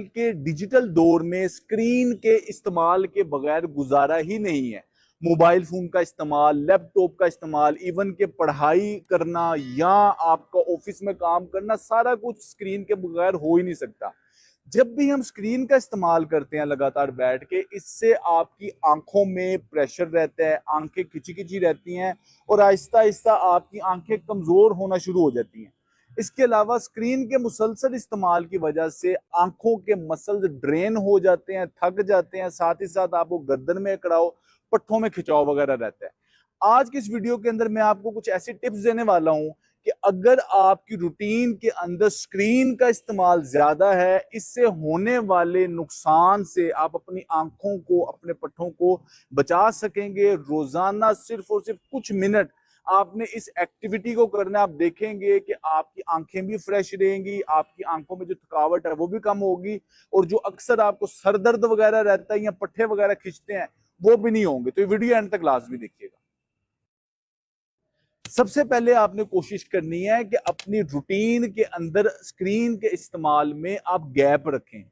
के डिजिटल दौर में स्क्रीन के इस्तेमाल के बगैर गुजारा ही नहीं है। मोबाइल फोन का इस्तेमाल, लैपटॉप का इस्तेमाल, इवन के पढ़ाई करना या आपका ऑफिस में काम करना, सारा कुछ स्क्रीन के बगैर हो ही नहीं सकता। जब भी हम स्क्रीन का इस्तेमाल करते हैं लगातार बैठ के, इससे आपकी आंखों में प्रेशर रहता है, आंखें खिंची खिंची रहती हैं और आहिस्ता आहिस्ता आपकी आंखें कमजोर होना शुरू हो जाती हैं। इसके अलावा स्क्रीन के मुसलसल इस्तेमाल की वजह से आंखों के मसल्स ड्रेन हो जाते हैं, थक जाते हैं, साथ ही साथ आपको गर्दन में कड़ाव, पट्ठों में खिंचाव वगैरह रहता है। आज की इस वीडियो के अंदर मैं आपको कुछ ऐसी टिप्स देने वाला हूं कि अगर आपकी रूटीन के अंदर स्क्रीन का इस्तेमाल ज्यादा है, इससे होने वाले नुकसान से आप अपनी आंखों को, अपने पट्ठों को बचा सकेंगे। रोजाना सिर्फ और सिर्फ कुछ मिनट आपने इस एक्टिविटी को करना है। आप देखेंगे कि आपकी आंखें भी फ्रेश रहेंगी, आपकी आंखों में जो थकावट है वो भी कम होगी, और जो अक्सर आपको सर दर्द वगैरह रहता है या पट्ठे वगैरह खींचते हैं वो भी नहीं होंगे। तो ये वीडियो एंड तक लाजमी देखिएगा। सबसे पहले आपने कोशिश करनी है कि अपनी रूटीन के अंदर स्क्रीन के इस्तेमाल में आप गैप रखें।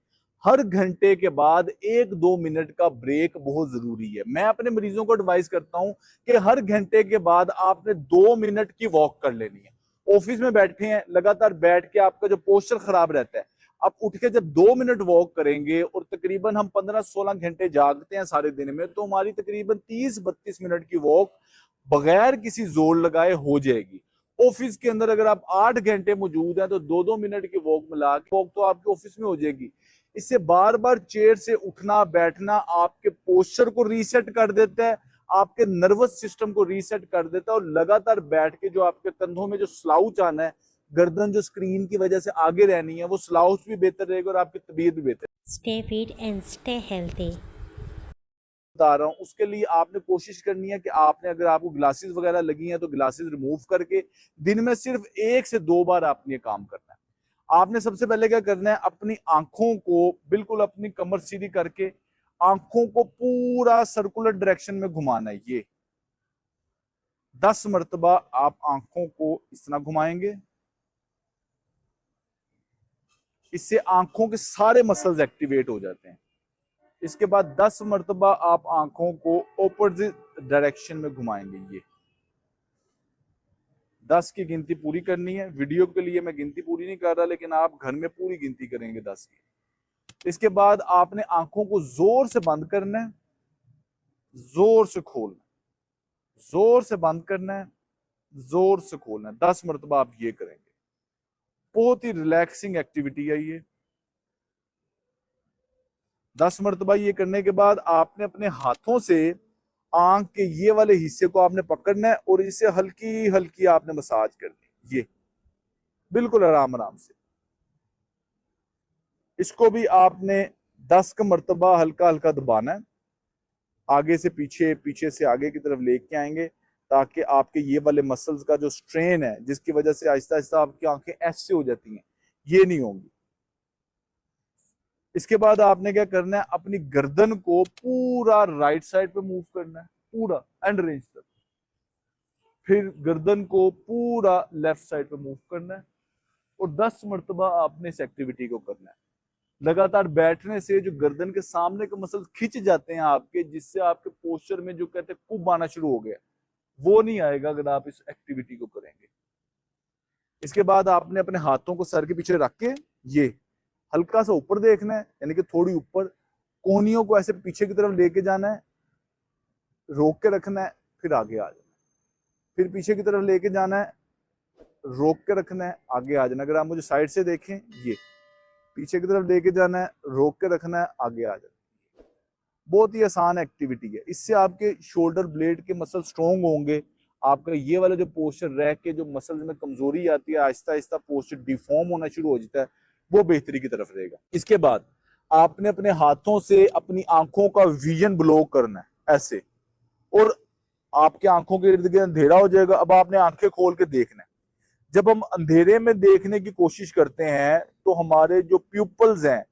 हर घंटे के बाद 1-2 मिनट का ब्रेक बहुत जरूरी है। मैं अपने मरीजों को एडवाइस करता हूं कि हर घंटे के बाद आपने 2 मिनट की वॉक कर लेनी है। ऑफिस में बैठे हैं, लगातार बैठ के आपका जो पोस्चर खराब रहता है, आप उठ के जब 2 मिनट वॉक करेंगे, और तकरीबन हम 15-16 घंटे जागते हैं सारे दिन में, तो हमारी तकरीबन 30-32 मिनट की वॉक बगैर किसी जोर लगाए हो जाएगी। ऑफिस के अंदर अगर आप 8 घंटे मौजूद हैं तो 2-2 मिनट की वॉक मिला के वॉक तो आपके ऑफिस में हो जाएगी। इससे बार बार चेयर से उठना बैठना आपके पोस्चर को रीसेट कर देता है, आपके नर्वस सिस्टम को रीसेट कर देता है, और लगातार बैठ के जो आपके कंधों में जो स्लाउच आना है, गर्दन जो स्क्रीन की वजह से आगे रहनी है, वो स्लाउच भी बेहतर रहेगा और आपकी तबीयत भी बेहतर। Stay fit and stay healthy. बता रहा हूं, उसके लिए आपने कोशिश करनी है कि आपने, अगर आपको ग्लासेस वगैरह लगी हैं तो ग्लासेस रिमूव करके दिन में सिर्फ 1 से 2 बार आपने ये काम करना है। आपने सबसे पहले क्या करना है, अपनी आंखों को बिल्कुल अपनी कमर सीधी करके आंखों को पूरा सर्कुलर डायरेक्शन में घुमाना है। ये 10 मरतबा आप आंखों को इस तरह घुमाएंगे। इससे आंखों के सारे मसल्स एक्टिवेट हो जाते हैं। इसके बाद 10 मरतबा आप आंखों को ऑपोजिट डायरेक्शन में घुमाएंगे। ये 10 की गिनती पूरी करनी है। वीडियो के लिए मैं गिनती पूरी नहीं कर रहा, लेकिन आप घर में पूरी गिनती करेंगे 10 की। इसके बाद आपने आंखों को जोर से बंद करना है, जोर से खोलना है, जोर से बंद करना है, जोर से खोलना है। 10 मरतबा आप ये करेंगे। बहुत ही रिलैक्सिंग एक्टिविटी है ये। 10 मरतबा ये करने के बाद आपने अपने हाथों से आंख के ये वाले हिस्से को आपने पकड़ना है और इसे हल्की हल्की आपने मसाज करनी। ये बिल्कुल आराम आराम से। इसको भी आपने 10 का मरतबा हल्का हल्का दबाना है। आगे से पीछे, पीछे से आगे की तरफ लेके आएंगे, ताकि आपके ये वाले मसल्स का जो स्ट्रेन है, जिसकी वजह से आहिस्ता आहिस्ता आपकी आंखें ऐसे हो जाती हैं, ये नहीं होंगी। इसके बाद आपने क्या करना है, अपनी गर्दन को पूरा राइट साइड पे मूव करना है, पूरा एंड रेंज तक। फिर गर्दन को पूरा लेफ्ट साइड पे मूव करना है, और 10 मरतबा आपने इस एक्टिविटी को करना है। लगातार बैठने से जो गर्दन के सामने के मसल खिंच जाते हैं आपके, जिससे आपके पोस्चर में जो कहते हैं कुब आना शुरू हो गया, वो नहीं आएगा अगर आप इस एक्टिविटी को करेंगे। इसके बाद आपने अपने हाथों को सर के पीछे रख के ये हल्का सा ऊपर देखना है, यानी कि थोड़ी ऊपर, कोहनियों को ऐसे पीछे की तरफ लेके जाना है, रोक के रखना है, फिर आगे आ जाना है, फिर पीछे की तरफ लेके जाना है, रोक के रखना है, आगे आ जाना। अगर आप मुझे साइड से देखें, ये पीछे की तरफ लेके जाना है, रोक के रखना है, आगे आ जाना। बहुत ही आसान एक्टिविटी है। इससे आपके शोल्डर ब्लेड के मसल स्ट्रॉन्ग होंगे। आपका ये वाला जो पोस्चर रह के जो मसल्स में कमजोरी आती है, आहिस्ता आहिस्ता पोस्चर डिफॉर्म होना शुरू हो जाता है, वो बेहतरी की तरफ रहेगा। इसके बाद आपने अपने हाथों से अपनी आंखों का विजन ब्लॉक करना है ऐसे, और आपके आंखों के इर्द गिर्द अंधेरा हो जाएगा। अब आपने आंखें खोल के देखना है। जब हम अंधेरे में देखने की कोशिश करते हैं तो हमारे जो प्यूपल्स हैं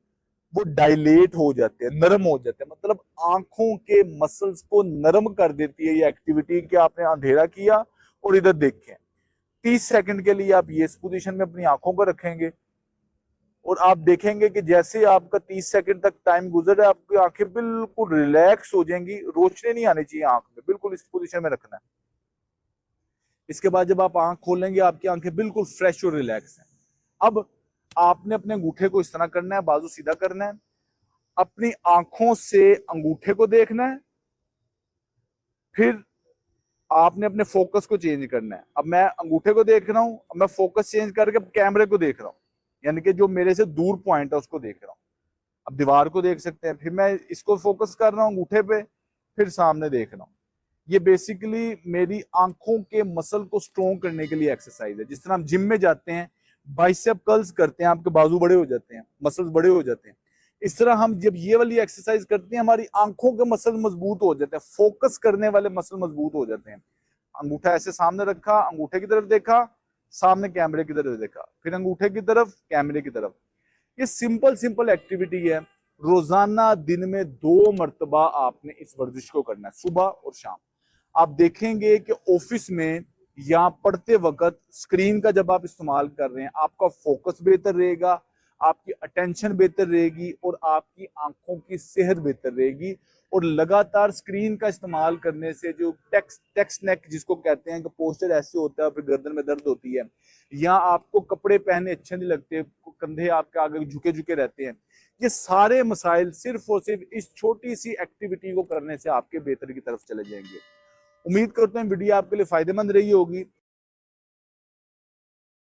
वो डायलेट हो जाते हैं, नरम हो जाते हैं, मतलब आंखों के मसल्स को नरम कर देती है ये एक्टिविटी कि आपने अंधेरा किया और इधर देखें। 30 सेकंड के लिए आप ये इस पोजीशन में अपनी आंखों को रखेंगे। और आप देखेंगे कि जैसे ही आपका 30 सेकंड तक टाइम गुजर है, आपकी आंखें बिल्कुल रिलैक्स हो जाएंगी, रोशनी नहीं आनी चाहिए आंख में, बिल्कुल इस पोजीशन में रखना है। इसके बाद जब आप आंख खोलेंगे, आपकी आंखें बिल्कुल फ्रेश और रिलैक्स हैं। अब आपने अपने अंगूठे को इस तरह करना है, बाजू सीधा करना है, अपनी आंखों से अंगूठे को देखना है, फिर आपने अपने फोकस को चेंज करना है। अब मैं अंगूठे को देख रहा हूं, अब मैं फोकस चेंज करके कैमरे को देख रहा हूं, यानी कि जो मेरे से दूर पॉइंट है उसको देख रहा हूं। अब दीवार को देख सकते हैं, फिर मैं इसको फोकस कर रहा हूं अंगूठे पे, फिर सामने देख रहा हूं। ये बेसिकली मेरी आंखों के मसल को स्ट्रॉन्ग करने के लिए एक्सरसाइज है। जिस तरह हम जिम में जाते हैं, बाइसेप कर्ल्स करते हैं, आपके बाजू बड़े हो जाते हैं, मसल्स बड़े हो जाते हैं, इस तरह हम जब ये वाली एक्सरसाइज करते हैं, हमारी आंखों के मसल मजबूत हो जाते हैं, फोकस करने वाले मसल मजबूत हो जाते हैं। अंगूठा ऐसे सामने रखा, अंगूठे की तरफ देखा, सामने कैमरे की तरफ देखा, फिर अंगूठे की तरफ, कैमरे की तरफ। ये सिंपल सिंपल एक्टिविटी है। रोजाना दिन में 2 मरतबा आपने इस वर्जिश को करना है, सुबह और शाम। आप देखेंगे कि ऑफिस में या पढ़ते वक्त स्क्रीन का जब आप इस्तेमाल कर रहे हैं, आपका फोकस बेहतर रहेगा, आपकी अटेंशन बेहतर रहेगी और आपकी आंखों की सेहत बेहतर रहेगी। और लगातार स्क्रीन का इस्तेमाल करने से जो टेक्स्ट नेक जिसको कहते हैं कि पोस्चर ऐसे होता है, फिर गर्दन में दर्द होती है, या आपको कपड़े पहने अच्छे नहीं लगते, कंधे आपके आगे झुके झुके रहते हैं, ये सारे मसाइल सिर्फ और सिर्फ इस छोटी सी एक्टिविटी को करने से आपके बेहतर की तरफ चले जाएंगे। उम्मीद करते हैं वीडियो आपके लिए फायदेमंद रही होगी।